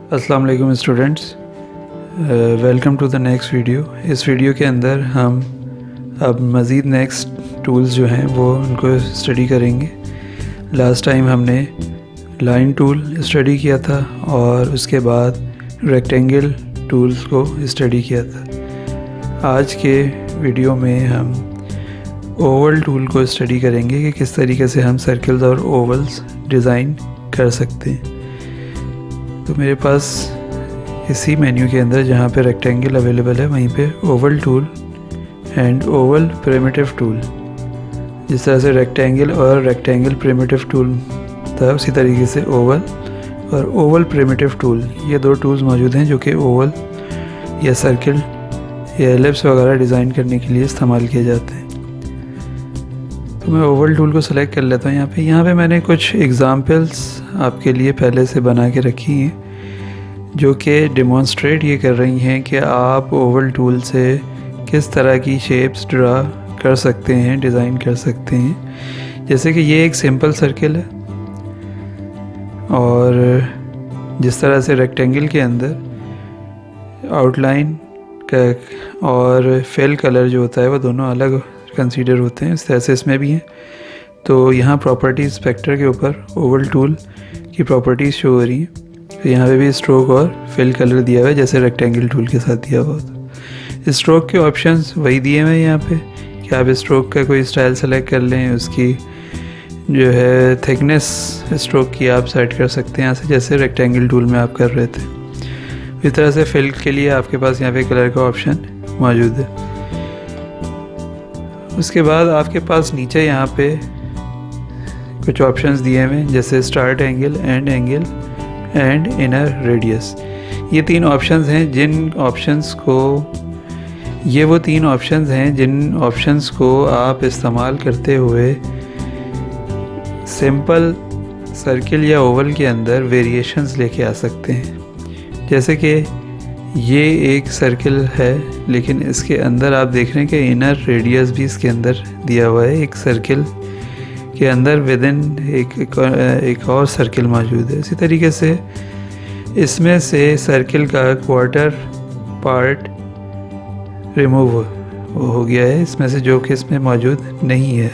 अस्सलाम वालेकुम students, welcome to the next video. इस वीडियो के अंदर हम अब मज़ीद नेक्स्ट टूल्स जो हैं वो उनको स्टडी करेंगे। लास्ट टाइम हमने लाइन टूल स्टडी किया था और उसके बाद रेक्टेंगल टूल्स को स्टडी किया था। आज के वीडियो में हम ओवल टूल को स्टडी करेंगे कि किस तरीके से हम सर्कल्स और ओवल्स डिज़ाइन कर सकते हैं। तो मेरे पास इसी मेन्यू के अंदर जहाँ पे रेक्टेंगल अवेलेबल है वहीं पे Oval tool and Oval primitive tool, जिस तरह से रेक्टेंगल और रेक्टेंगल प्रिमिटिव टूल था उसी तरीके से ओवल और ओवल प्रिमिटिव टूल, ये दो टूल्स मौजूद हैं जो कि ओवल या सर्कल या एलिप्स वगैरह डिज़ाइन करने के लिए इस्तेमाल किए जाते हैं। तो मैं ओवल टूल को सेलेक्ट कर लेता हूँ। यहाँ पे मैंने कुछ एग्ज़ाम्पल्स आपके लिए पहले से बना के रखी हैं जो कि डेमोन्स्ट्रेट ये कर रही हैं कि आप ओवल टूल से किस तरह की शेप्स ड्रा कर सकते हैं, डिज़ाइन कर सकते हैं। जैसे कि ये एक सिंपल सर्कल है और जिस तरह से रेक्टेंगल के अंदर आउटलाइन का और फिल कलर जो होता है वो दोनों अलग कंसीडर होते हैं, इस तरह से इसमें भी हैं। तो यहाँ प्रॉपर्टीज स्पेक्टर के ऊपर ओवल टूल की प्रॉपर्टीज़ शो हो रही हैं। तो यहाँ पे भी स्ट्रोक और फिल कलर दिया हुआ है जैसे रेक्टेंगल टूल के साथ दिया हुआ था। स्ट्रोक के ऑप्शंस वही दिए हुए हैं यहाँ पे कि आप स्ट्रोक का कोई स्टाइल सेलेक्ट कर लें, उसकी जो है थिकनेस स्ट्रोक की आप सेट कर सकते हैं यहाँ से, जैसे रेक्टेंगल टूल में आप कर रहे थे। इस तरह से फिल के लिए आपके पास यहाँ पे कलर का ऑप्शन मौजूद है। उसके बाद आपके पास नीचे यहाँ पे कुछ ऑप्शंस दिए हुए हैं जैसे start angle, and angle and inner radius. ये तीन ऑप्शंस हैं जिन ऑप्शंस को आप इस्तेमाल करते हुए सिंपल सर्किल या ओवल के अंदर वेरिएशंस लेके आ सकते हैं। जैसे कि ये एक सर्किल है लेकिन इसके अंदर आप देख रहे हैं कि इनर रेडियस भी इसके अंदर दिया हुआ है। एक सर्किल के अंदर विदिन एक और सर्किल मौजूद है। इसी तरीके से इसमें से सर्किल का क्वार्टर पार्ट रिमूव हो गया है इसमें से, जो कि इसमें मौजूद नहीं है।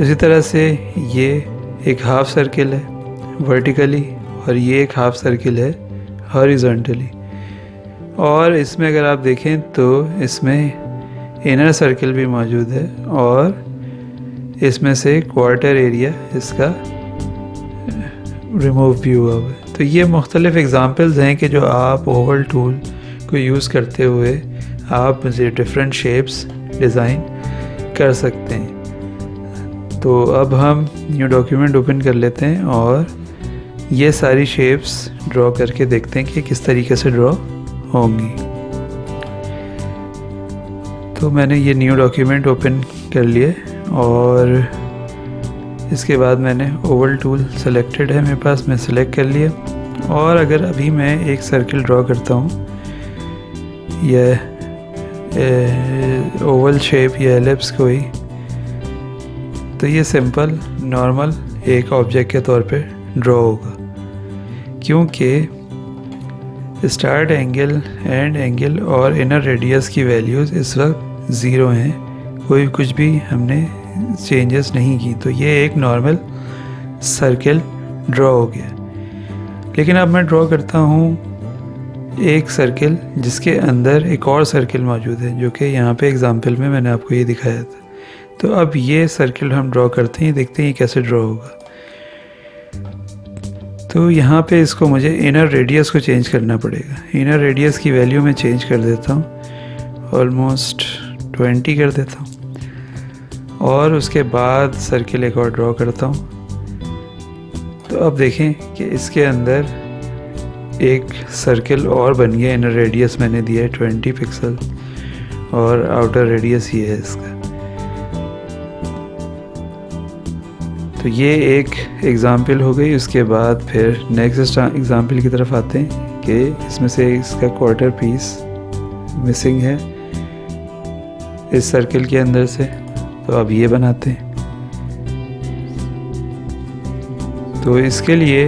इसी तरह से ये एक हाफ सर्किल है वर्टिकली और ये एक हाफ सर्किल है हॉरिजॉन्टली। और इसमें अगर आप देखें तो इसमें इनर सर्किल भी मौजूद है और इसमें से क्वार्टर एरिया इसका रिमूव भी हुआ है। तो ये मुख्तलिफ एग्ज़ाम्पल्स हैं कि जो आप ओवल टूल को यूज़ करते हुए आप डिफरेंट शेप्स डिज़ाइन कर सकते हैं। तो अब हम न्यू डॉक्यूमेंट ओपन कर लेते हैं और ये सारी शेप्स ड्रॉ करके देखते हैं कि किस तरीके से ड्रॉ होंगी। तो मैंने ये न्यू डॉक्यूमेंट ओपन कर लिए और इसके बाद मैंने ओवल टूल सेलेक्टेड है मेरे पास, मैं सेलेक्ट कर लिया। और अगर अभी मैं एक सर्किल ड्रॉ करता हूँ या ओवल शेप या एलिप्स कोई, तो ये सिंपल नॉर्मल एक ऑब्जेक्ट के तौर पे ड्रॉ होगा, क्योंकि स्टार्ट एंगल, एंड एंगल और इनर रेडियस की वैल्यूज़ इस वक्त 0 हैं। कोई कुछ भी हमने चेंजेस नहीं की, तो ये एक नॉर्मल सर्किल ड्रॉ हो गया। लेकिन अब मैं ड्रॉ करता हूँ एक सर्किल जिसके अंदर एक और सर्किल मौजूद है, जो कि यहाँ पे एग्जांपल में मैंने आपको ये दिखाया था। तो अब ये सर्किल हम ड्रॉ करते हैं, देखते हैं ये कैसे ड्रॉ होगा। तो यहाँ पे इसको मुझे इनर रेडियस को चेंज करना पड़ेगा। इनर रेडियस की वैल्यू मैं चेंज कर देता हूँ, ऑलमोस्ट 20 कर देता हूँ और उसके बाद सर्किल एक और ड्रॉ करता हूँ। तो अब देखें कि इसके अंदर एक सर्किल और बन गया। इनर रेडियस मैंने दिया है 20 पिक्सल और आउटर रेडियस ये है इसका। तो ये एक एग्ज़ाम्पल हो गई। उसके बाद फिर नेक्स्ट एग्ज़ाम्पल की तरफ आते हैं कि इसमें से इसका क्वार्टर पीस मिसिंग है इस सर्किल के अंदर से। तो अब ये बनाते हैं। तो इसके लिए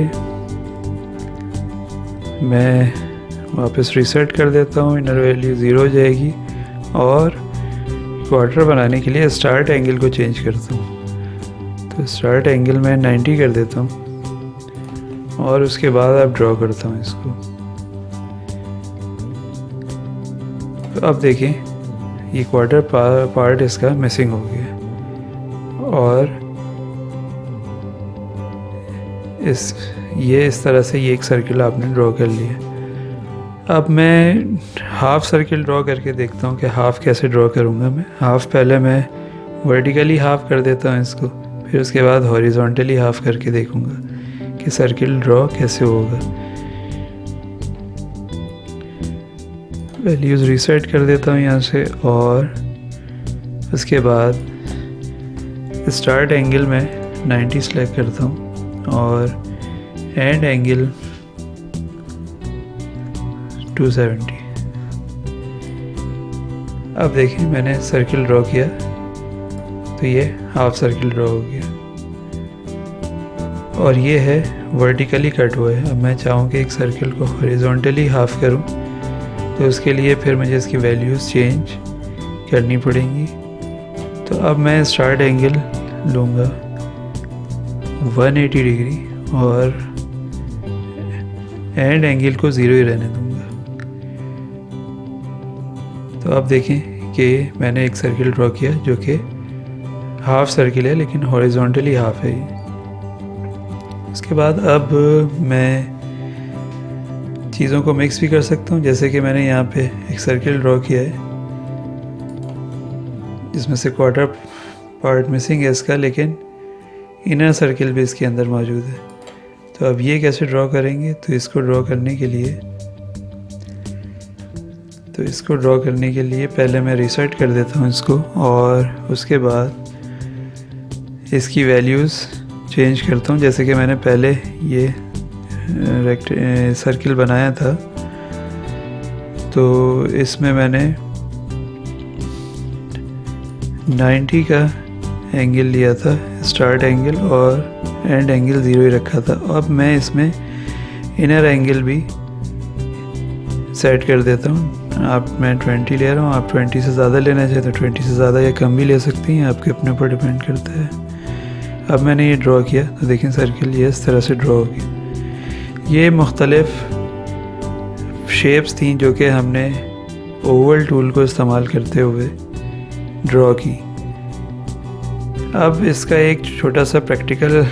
मैं वापस रीसेट कर देता हूँ, इनर वैल्यू 0 हो जाएगी और क्वार्टर बनाने के लिए स्टार्ट एंगल को चेंज करता हूँ। तो स्टार्ट एंगल मैं 90 कर देता हूँ और उसके बाद अब ड्रॉ करता हूँ इसको। तो अब देखें ये क्वार्टर पार्ट इसका मिसिंग हो गया और इस तरह से ये एक सर्किल आपने ड्रॉ कर लिया। अब मैं हाफ सर्किल ड्रॉ करके देखता हूँ कि हाफ कैसे ड्रॉ करूँगा। मैं हाफ पहले मैं वर्टिकली हाफ कर देता हूँ इसको, फिर उसके बाद हॉरिजॉन्टली हाफ करके देखूँगा कि सर्किल ड्रॉ कैसे होगा। वैल्यूज़ रीसेट कर देता हूँ यहाँ से और उसके बाद स्टार्ट एंगल में 90 सेलेक्ट करता हूँ और एंड एंगल 270। अब देखिए मैंने सर्किल ड्रॉ किया तो ये हाफ सर्किल ड्रॉ हो गया और ये है वर्टिकली कट हुआ है। अब मैं चाहूँ कि एक सर्किल को हॉरिजॉन्टली हाफ करूँ तो उसके लिए फिर मुझे इसकी वैल्यूज़ चेंज करनी पड़ेंगी। तो अब मैं स्टार्ट एंगल लूँगा 180 डिग्री और एंड एंगल को 0 ही रहने दूँगा। तो अब देखें कि मैंने एक सर्किल ड्रॉ किया जो कि हाफ सर्किल है लेकिन हॉरिजॉन्टली हाफ है। उसके बाद अब मैं चीज़ों को मिक्स भी कर सकता हूँ, जैसे कि मैंने यहाँ पे एक सर्किल ड्रॉ किया है जिसमें से क्वार्टर पार्ट मिसिंग है इसका, लेकिन इनर सर्किल भी इसके अंदर मौजूद है। तो अब ये कैसे ड्रॉ करेंगे, तो इसको ड्रॉ करने के लिए पहले मैं रीसेट कर देता हूँ इसको और उसके बाद इसकी वैल्यूज़ चेंज करता हूँ। जैसे कि मैंने पहले ये सर्किल बनाया था तो इसमें मैंने 90 का एंगल लिया था स्टार्ट एंगल और एंड एंगल 0 ही रखा था। अब मैं इसमें इनर एंगल भी सेट कर देता हूँ। मैं 20 ले रहा हूँ, आप 20 से ज़्यादा लेना चाहे तो 20 से ज़्यादा या कम भी ले सकती हैं, आपके अपने ऊपर डिपेंड करता है। अब मैंने ये ड्रॉ किया तो देखें सर्किल ये इस तरह से ड्रॉ हो गया। ये मुख्तलिफ शेप्स थी जो कि हमने ओवल टूल को इस्तेमाल करते हुए ड्रॉ की। अब इसका एक छोटा सा प्रैक्टिकल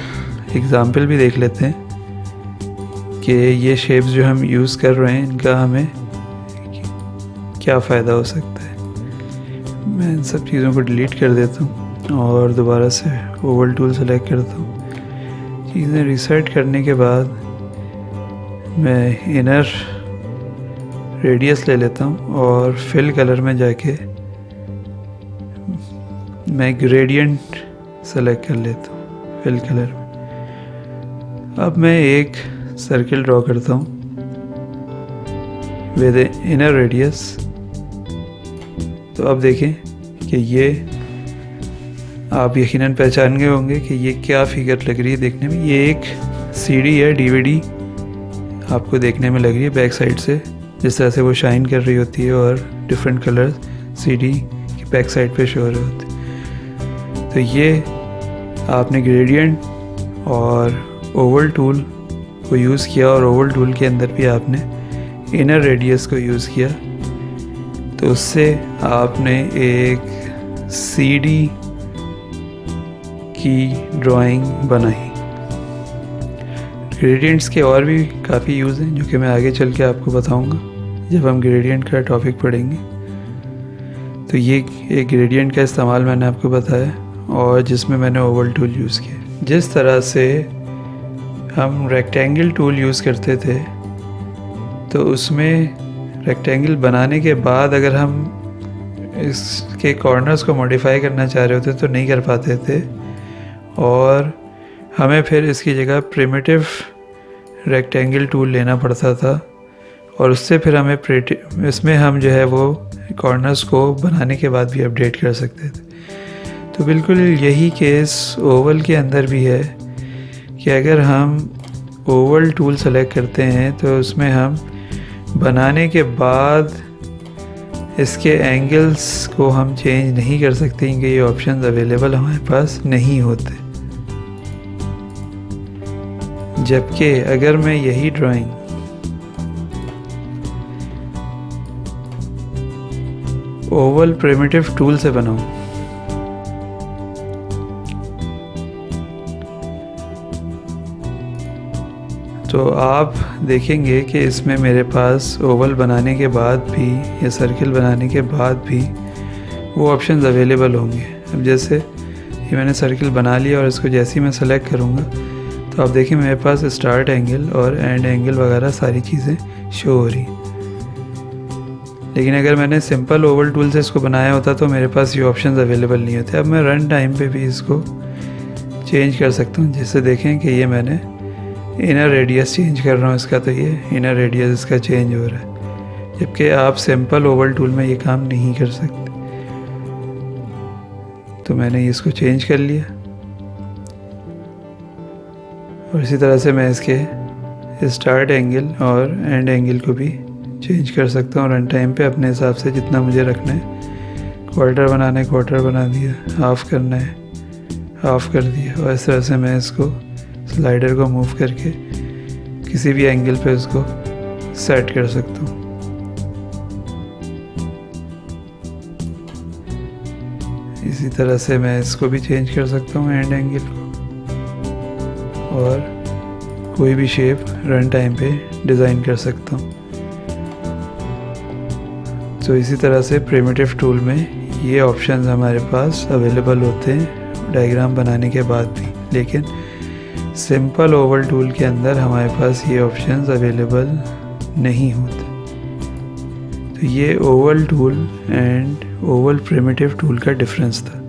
एग्ज़ाम्पल भी देख लेते हैं कि ये शेप्स जो हम यूज़ कर रहे हैं इनका हमें क्या फ़ायदा हो सकता है। मैं इन सब चीज़ों को डिलीट कर देता हूँ और दोबारा से ओवल टूल सेलेक्ट करता हूँ। चीज़ें रीसेट करने के बाद मैं इनर रेडियस ले लेता हूँ और फिल कलर में जाके मैं ग्रेडियंट सेलेक्ट कर लेता हूँ फिल कलर में। अब मैं एक सर्किल ड्रॉ करता हूँ विद इनर रेडियस। तो अब देखें कि ये आप यकीनन पहचान गए होंगे कि ये क्या फिगर लग रही है देखने में। ये एक सीडी है, डीवीडी आपको देखने में लग रही है बैक साइड से, जिस तरह से वो शाइन कर रही होती है और डिफरेंट कलर सीडी की बैक साइड पे शो हो रहे होते हैं। तो ये आपने ग्रेडियंट और ओवल टूल को यूज़ किया और ओवल टूल के अंदर भी आपने इनर रेडियस को यूज़ किया, तो उससे आपने एक सीडी की ड्राइंग बनाई। ग्रेडियंट्स के और भी काफ़ी यूज़ हैं जो कि मैं आगे चल के आपको बताऊंगा जब हम ग्रेडियंट का टॉपिक पढ़ेंगे। तो ये एक ग्रेडियंट का इस्तेमाल मैंने आपको बताया और जिसमें मैंने ओवल टूल यूज़ किया। जिस तरह से हम रेक्टेंगल टूल यूज़ करते थे तो उसमें रेक्टेंगल बनाने के बाद अगर हम इसके कॉर्नर्स को मॉडिफाई करना चाह रहे होते तो नहीं कर पाते थे और हमें फिर इसकी जगह प्रिमिटिव रेक्टेंगल टूल लेना पड़ता था और उससे फिर हमें इसमें हम जो है वो कॉर्नर्स को बनाने के बाद भी अपडेट कर सकते थे। तो बिल्कुल यही केस ओवल के अंदर भी है कि अगर हम ओवल टूल सेलेक्ट करते हैं तो उसमें हम बनाने के बाद इसके एंगल्स को हम चेंज नहीं कर सकते क्योंकि ये ऑप्शंस अवेलेबल हमारे पास नहीं होते। जबकि अगर मैं यही ड्राइंग ओवल प्रिमिटिव टूल से बनाऊं तो आप देखेंगे कि इसमें मेरे पास ओवल बनाने के बाद भी या सर्किल बनाने के बाद भी वो ऑप्शंस अवेलेबल होंगे। अब जैसे ये मैंने सर्किल बना लिया और इसको जैसे ही मैं सेलेक्ट करूँगा तो आप देखिए मेरे पास स्टार्ट एंगल और एंड एंगल वगैरह सारी चीज़ें शो हो रही। लेकिन अगर मैंने सिंपल ओवल टूल से इसको बनाया होता तो मेरे पास ये ऑप्शंस अवेलेबल नहीं होते। अब मैं रन टाइम पे भी इसको चेंज कर सकता हूँ, जिससे देखें कि ये मैंने इनर रेडियस चेंज कर रहा हूँ इसका, तो ये इनर रेडियस इसका चेंज हो रहा है। जबकि आप सिंपल ओवल टूल में ये काम नहीं कर सकते। तो मैंने इसको चेंज कर लिया और इसी तरह से मैं इसके स्टार्ट एंगल और एंड एंगल को भी चेंज कर सकता हूँ रन टाइम पे अपने हिसाब से, जितना मुझे रखना है। क्वार्टर बनाना है क्वार्टर बना दिया, हाफ करना है हाफ कर दिया, और इस तरह से मैं इसको स्लाइडर को मूव करके किसी भी एंगल पे उसको सेट कर सकता हूँ। इसी तरह से मैं इसको भी चेंज कर सकता हूँ एंड एंगल को, और कोई भी शेप रन टाइम पे डिज़ाइन कर सकता हूँ। तो इसी तरह से प्रिमिटिव टूल में ये ऑप्शंस हमारे पास अवेलेबल होते हैं डायग्राम बनाने के बाद भी। लेकिन सिंपल ओवल टूल के अंदर हमारे पास ये ऑप्शंस अवेलेबल नहीं होते। तो ये Oval tool and Oval primitive tool का डिफरेंस था।